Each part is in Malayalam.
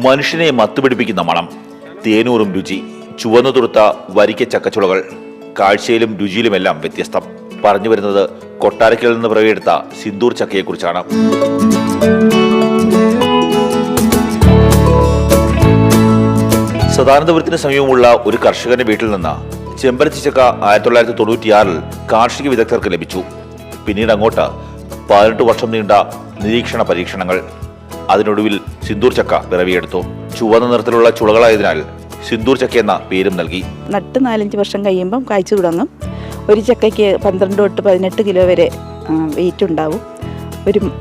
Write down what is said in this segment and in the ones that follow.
മനുഷ്യനെ മത്തുപിടിപ്പിക്കുന്ന മണം, തേനൂറും രുചി, ചുവന്നു തുടുത്ത വരിക്ക ചക്കച്ചുളകൾ, കാഴ്ചയിലും രുചിയിലുമെല്ലാം വ്യത്യസ്തം. പറഞ്ഞു വരുന്നത് കൊട്ടാരക്കൽ നിന്ന് പിറവിയെടുത്ത സിന്ദൂർ ചക്കയെക്കുറിച്ചാണ്. സദാനന്ദപുരത്തിന് സമീപമുള്ള ഒരു കർഷകന്റെ വീട്ടിൽ നിന്ന് ചെമ്പരത്തി ചക്ക 1996 കാർഷിക വിദഗ്ധർക്ക് ലഭിച്ചു. പിന്നീട് അങ്ങോട്ട് 18 വർഷം നീണ്ട നിരീക്ഷണ പരീക്ഷണങ്ങൾ. അതിനൊടുവിൽ സിന്ദൂർ ചക്ക പിറവിയെടുത്തു. ചുവന്ന നിറത്തിലുള്ള ചുളകളായതിനാൽ സിന്ദൂർ ചക്ക എന്ന പേരും നൽകി. നട്ട് 4-5 വർഷം കഴിയുമ്പം കായ്ച്ചു തുടങ്ങും. ഒരു ചക്കയ്ക്ക് 12 തൊട്ട് 18 കിലോ വരെ വെയിറ്റ് ഉണ്ടാവും.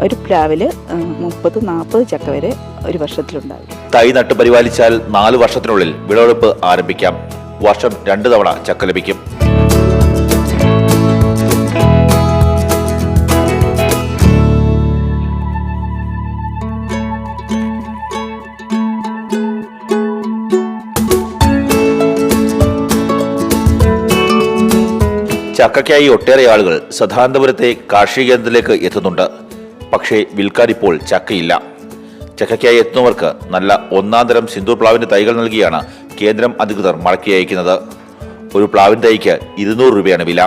ഒരു പ്ലാവിൽ 30-40 ചക്ക വരെ ഒരു വർഷത്തിലുണ്ടാകും. തൈ നട്ട് പരിപാലിച്ചാൽ 4 വർഷത്തിനുള്ളിൽ വിളവെടുപ്പ് ആരംഭിക്കാം. വർഷം 2 തവണ ചക്ക ലഭിക്കും. ചക്കയ്ക്കായി ഒട്ടേറെ ആളുകൾ സദാനന്ദപുരത്തെ കാർഷിക കേന്ദ്രത്തിലേക്ക് എത്തുന്നുണ്ട്. പക്ഷേ വിൽക്കാൻ ഇപ്പോൾ ചക്കയില്ല. ചക്കയ്ക്കായി എത്തുന്നവർക്ക് നല്ല ഒന്നാം തരം സിന്ദൂർ പ്ലാവിന്റെ തൈകൾ നൽകിയാണ് കേന്ദ്രം അധികൃതർ മടക്കി അയക്കുന്നത്. ഒരു പ്ലാവിൻ തൈക്ക് 200 രൂപയാണ് വില.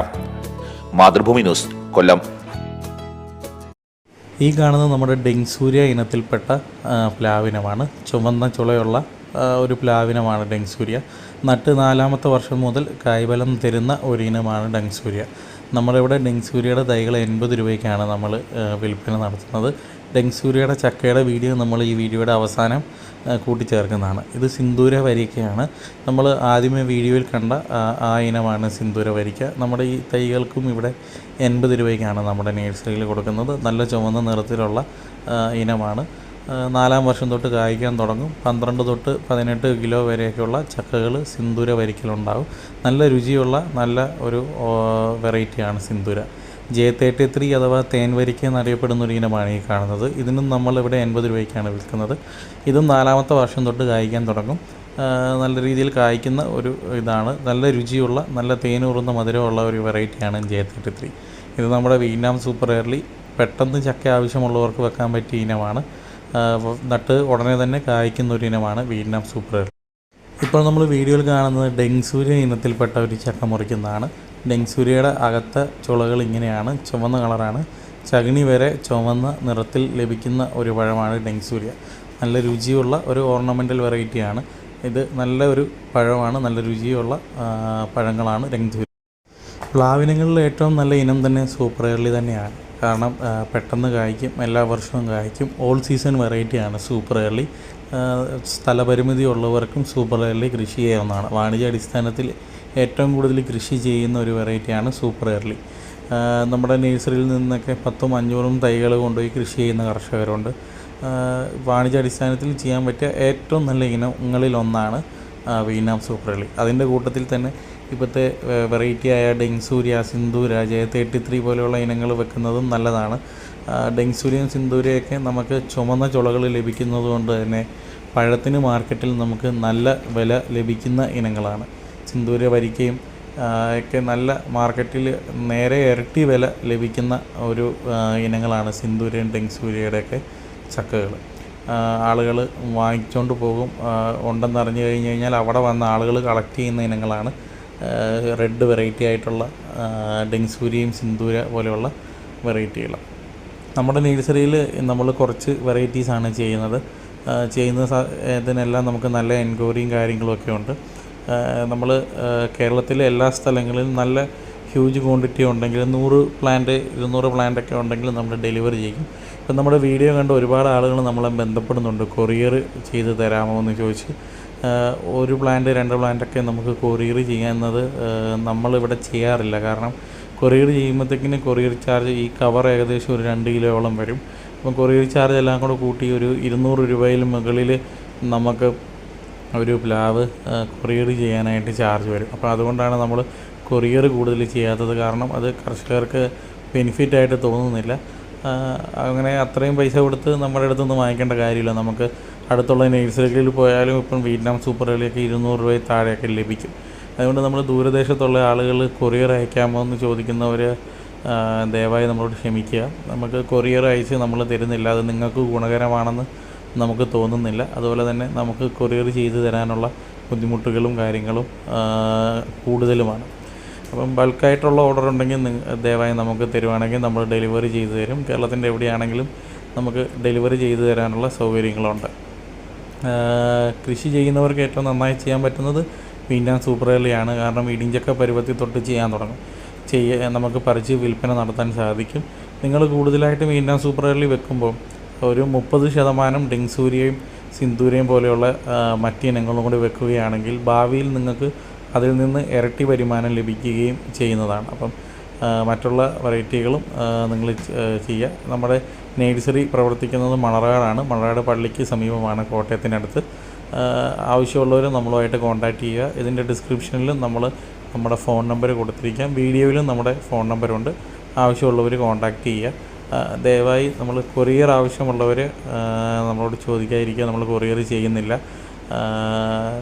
മാതൃഭൂമി ന്യൂസ്, കൊല്ലം. ഈ കാണുന്നത് നമ്മുടെ ഡെങ്സൂര്യ ഇനത്തിൽപ്പെട്ട പ്ലാവിനമാണ്. ചുവന്ന ചുളയുള്ള ഒരു പ്ലാവിനമാണ് ഡെങ്സൂര്യ. നട്ട് 4ാമത്തെ വർഷം മുതൽ കായ്ഫലം തരുന്ന ഒരു ഇനമാണ് ഡെങ്സൂര്യ. നമ്മളിവിടെ ഡെങ്സൂര്യയുടെ തൈകൾ 80 രൂപയ്ക്കാണ് നമ്മൾ വിൽപ്പന നടത്തുന്നത്. ഡെങ്സൂര്യയുടെ ചക്കയുടെ വീഡിയോ നമ്മൾ ഈ വീഡിയോയുടെ അവസാനം കൂട്ടിച്ചേർക്കുന്നതാണ്. ഇത് സിന്ദൂര വരിക്കയാണ്. നമ്മൾ ആദ്യമേ വീഡിയോയിൽ കണ്ട ആ ഇനമാണ് സിന്ദൂര വരിക്ക. നമ്മുടെ ഈ തൈകൾക്കും ഇവിടെ 80 രൂപയ്ക്കാണ് നമ്മുടെ നഴ്സറിയിൽ കൊടുക്കുന്നത്. നല്ല ചുവന്ന നിറത്തിലുള്ള ഇനമാണ്. 4ാം വർഷം തൊട്ട് കായ്ക്കാൻ തുടങ്ങും. 12 തൊട്ട് 18 കിലോ വരെയൊക്കെയുള്ള ചക്കകൾ സിന്ദൂര വരിക്കലുണ്ടാകും. നല്ല രുചിയുള്ള നല്ല ഒരു വെറൈറ്റിയാണ് സിന്ദൂര. J33 അഥവാ തേൻ വരിക്ക എന്നറിയപ്പെടുന്ന ഒരു ഇനമാണ് ഈ കാണുന്നത്. ഇതിനും നമ്മളിവിടെ 80 രൂപയ്ക്കാണ് വിൽക്കുന്നത്. ഇതും 4ാമത്തെ വർഷം തൊട്ട് കായ്ക്കാൻ തുടങ്ങും. നല്ല രീതിയിൽ കായ്ക്കുന്ന ഒരു ഇതാണ്. നല്ല രുചിയുള്ള നല്ല തേനൂറുന്ന മധുരമുള്ള ഒരു വെറൈറ്റിയാണ് J33. ഇത് നമ്മുടെ വിയറ്റ്നാം സൂപ്പർ എയർലി പെട്ടെന്ന് ചക്ക ആവശ്യമുള്ളവർക്ക് വെക്കാൻ പറ്റിയ ഇനമാണ്. നട്ട് ഉടനെ തന്നെ കായ്ക്കുന്ന ഒരു ഇനമാണ് വിയറ്റ്നാം സൂപ്പർ എയർലി. ഇപ്പോൾ നമ്മൾ വീഡിയോയിൽ കാണുന്നത് ഡെങ്സൂര്യ ഇനത്തിൽപ്പെട്ട ഒരു ചക്ക മുറിക്കുന്നതാണ്. ഡെങ്സൂര്യയുടെ അകത്തെ ചുളകൾ ഇങ്ങനെയാണ്, ചുവന്ന കളറാണ്. ചകിണി വരെ ചുവന്ന നിറത്തിൽ ലഭിക്കുന്ന ഒരു പഴമാണ് ഡെങ്സൂര്യ. നല്ല രുചിയുള്ള ഒരു ഓർണമെൻ്റൽ വെറൈറ്റിയാണ് ഇത്. നല്ല ഒരു പഴമാണ്, നല്ല രുചിയുള്ള പഴങ്ങളാണ് ഡെങ്സൂര്യ. പ്ലാവിനങ്ങളിൽ ഏറ്റവും നല്ല ഇനം തന്നെ സൂപ്പർ എയർലി തന്നെയാണ്. കാരണം പെട്ടെന്ന് കായ്ക്കും, എല്ലാ വർഷവും കായ്ക്കും. ഓൾ സീസൺ വെറൈറ്റിയാണ് സൂപ്പർ എയർലി. സ്ഥലപരിമിതി ഉള്ളവർക്കും സൂപ്പർ എയർലി കൃഷി ചെയ്യാവുന്നതാണ്. വാണിജ്യ അടിസ്ഥാനത്തിൽ ഏറ്റവും കൂടുതൽ കൃഷി ചെയ്യുന്ന ഒരു വെറൈറ്റിയാണ് സൂപ്പർ എയർലി. നമ്മുടെ നഴ്സറിയിൽ നിന്നൊക്കെ 10-500 തൈകൾ കൊണ്ടുപോയി കൃഷി ചെയ്യുന്ന കർഷകരുണ്ട്. വാണിജ്യ അടിസ്ഥാനത്തിൽ ചെയ്യാൻ പറ്റിയ ഏറ്റവും നല്ല ഇനങ്ങളിലൊന്നാണ് വിയറ്റ്നാം സൂപ്പർ എയർലി. അതിൻ്റെ കൂട്ടത്തിൽ തന്നെ ഇപ്പോഴത്തെ വെറൈറ്റിയായ ഡെങ്സൂര്യ, സിന്ദൂര, J33 പോലെയുള്ള ഇനങ്ങൾ വെക്കുന്നതും നല്ലതാണ്. ഡെങ്സൂര്യയും സിന്ദൂരയൊക്കെ നമുക്ക് ചുമന്ന ചുളകൾ ലഭിക്കുന്നത് കൊണ്ട് തന്നെ പഴത്തിന് മാർക്കറ്റിൽ നമുക്ക് നല്ല വില ലഭിക്കുന്ന ഇനങ്ങളാണ്. സിന്ദൂര വരിക്കയും ഒക്കെ നല്ല മാർക്കറ്റിൽ നേരെ ഇരട്ടി വില ലഭിക്കുന്ന ഒരു ഇനങ്ങളാണ് സിന്ദൂരയും ഡെങ്സൂര്യയുടെയൊക്കെ ചക്കകൾ. ആളുകൾ വാങ്ങിച്ചുകൊണ്ട് പോകും. ഉണ്ടെന്നറിഞ്ഞു കഴിഞ്ഞ് കഴിഞ്ഞാൽ അവിടെ വന്ന ആളുകൾ കളക്ട് ചെയ്യുന്ന ഇനങ്ങളാണ് റെഡ് വെറൈറ്റി ആയിട്ടുള്ള ഡെങ്സൂര്യയും സിന്ദൂര പോലെയുള്ള വെറൈറ്റികൾ. നമ്മുടെ നഴ്സറിയിൽ നമ്മൾ കുറച്ച് വെറൈറ്റീസാണ് ചെയ്യുന്ന ഇതിനെല്ലാം നമുക്ക് നല്ല എൻക്വയറിയും കാര്യങ്ങളുമൊക്കെ ഉണ്ട്. നമ്മൾ കേരളത്തിലെ എല്ലാ സ്ഥലങ്ങളിലും നല്ല ഹ്യൂജ് ക്വാണ്ടിറ്റി ഉണ്ടെങ്കിൽ 100 പ്ലാന്റ് 200 പ്ലാന്റൊക്കെ ഉണ്ടെങ്കിൽ നമ്മൾ ഡെലിവറി ചെയ്യും. ഇപ്പം നമ്മുടെ വീഡിയോ കണ്ട് ഒരുപാട് ആളുകൾ നമ്മളെ ബന്ധപ്പെടുന്നുണ്ട്. കൊറിയർ ചെയ്ത് തരാമോ എന്ന് ചോദിച്ച്. 1 പ്ലാന്റ് 2 പ്ലാന്റൊക്കെ നമുക്ക് കൊറിയർ ചെയ്യുന്നത് നമ്മളിവിടെ ചെയ്യാറില്ല. കാരണം കൊറിയർ ചെയ്യുമ്പോഴത്തേക്കിന് കൊറിയർ ചാർജ് ഈ കവർ ഏകദേശം ഒരു 2 കിലോയോളം വരും. അപ്പം കൊറിയർ ചാർജ് എല്ലാം കൂടെ കൂട്ടി ഒരു 200 രൂപയിൽ മുകളിൽ നമുക്ക് ഒരു പ്ലാവ് കൊറിയർ ചെയ്യാനായിട്ട് ചാർജ് വരും. അപ്പോൾ അതുകൊണ്ടാണ് നമ്മൾ കൊറിയർ കൂടുതൽ ചെയ്യാത്തത്. കാരണം അത് കർഷകർക്ക് ബെനിഫിറ്റായിട്ട് തോന്നുന്നില്ല. അങ്ങനെ അത്രയും പൈസ കൊടുത്ത് നമ്മുടെ അടുത്തുനിന്ന് വാങ്ങിക്കേണ്ട കാര്യമില്ല. നമുക്ക് അടുത്തുള്ള നഴ്സറികളിൽ പോയാലും ഇപ്പം വിയറ്റ്നാം സൂപ്പർ എയർലിയൊക്കെ 200 രൂപയിൽ താഴെയൊക്കെ ലഭിക്കും. അതുകൊണ്ട് നമ്മൾ ദൂരദേശത്തുള്ള ആളുകൾ കൊറിയർ അയക്കാമോ എന്ന് ചോദിക്കുന്നവർ ദയവായി നമ്മളോട് ക്ഷമിക്കുക. നമുക്ക് കൊറിയർ അയച്ച് നമ്മൾ തരുന്നില്ല. അത് നിങ്ങൾക്ക് ഗുണകരമാണെന്ന് നമുക്ക് തോന്നുന്നില്ല. അതുപോലെ തന്നെ നമുക്ക് കൊറിയർ ചെയ്ത് തരാനുള്ള ബുദ്ധിമുട്ടുകളും കാര്യങ്ങളും കൂടുതലുമാണ്. അപ്പം ബൾക്കായിട്ടുള്ള ഓർഡർ ഉണ്ടെങ്കിൽ ദയവായി നമുക്ക് തരുവാണെങ്കിൽ നമ്മൾ ഡെലിവറി ചെയ്തു തരും. കേരളത്തിൻ്റെ എവിടെയാണെങ്കിലും നമുക്ക് ഡെലിവറി ചെയ്തു തരാനുള്ള സൗകര്യങ്ങളുണ്ട്. കൃഷി ചെയ്യുന്നവർക്ക് ഏറ്റവും നന്നായി ചെയ്യാൻ പറ്റുന്നത് വീണ്ടാൻ സൂപ്പർ ഏർലിയാണ്. കാരണം ഇടിഞ്ചക്ക പരുവത്തിൽ തൊട്ട് ചെയ്യാൻ തുടങ്ങും. നമുക്ക് പറിച്ച് വിൽപ്പന നടത്താൻ സാധിക്കും. നിങ്ങൾ കൂടുതലായിട്ട് വീണ്ടാൻ സൂപ്പർ ഏർലി വെക്കുമ്പോൾ ഒരു 30% ഡെങ്സൂര്യയും സിന്ദൂരയും പോലെയുള്ള മറ്റിനങ്ങളും കൂടി വെക്കുകയാണെങ്കിൽ ഭാവിയിൽ നിങ്ങൾക്ക് അതിൽ നിന്ന് ഇരട്ടി വരുമാനം ലഭിക്കുകയും ചെയ്യുന്നതാണ്. അപ്പം മറ്റുള്ള വെറൈറ്റികളും നിങ്ങൾ ചെയ്യുക. നമ്മുടെ നേഴ്സറി പ്രവർത്തിക്കുന്നത് മണർകാടാണ്. മണർകാട് പള്ളിക്ക് സമീപമാണ്, കോട്ടയത്തിനടുത്ത്. ആവശ്യമുള്ളവർ നമ്മളുമായിട്ട് കോൺടാക്റ്റ് ചെയ്യുക. ഇതിൻ്റെ ഡിസ്ക്രിപ്ഷനിലും നമ്മുടെ ഫോൺ നമ്പർ കൊടുത്തിരിക്കാം. വീഡിയോയിലും നമ്മുടെ ഫോൺ നമ്പറുണ്ട്. ആവശ്യമുള്ളവർ കോൺടാക്റ്റ് ചെയ്യുക. ദയവായി നമ്മൾ കൊറിയർ ആവശ്യമുള്ളവർ നമ്മളോട് ചോദിക്കാതിരിക്കുക. നമ്മൾ കൊറിയർ ചെയ്യുന്നില്ല.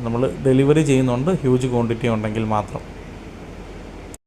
നമ്മൾ ഡെലിവറി ചെയ്യുന്നുണ്ട്, ഹ്യൂജ് ക്വാണ്ടിറ്റി ഉണ്ടെങ്കിൽ മാത്രം.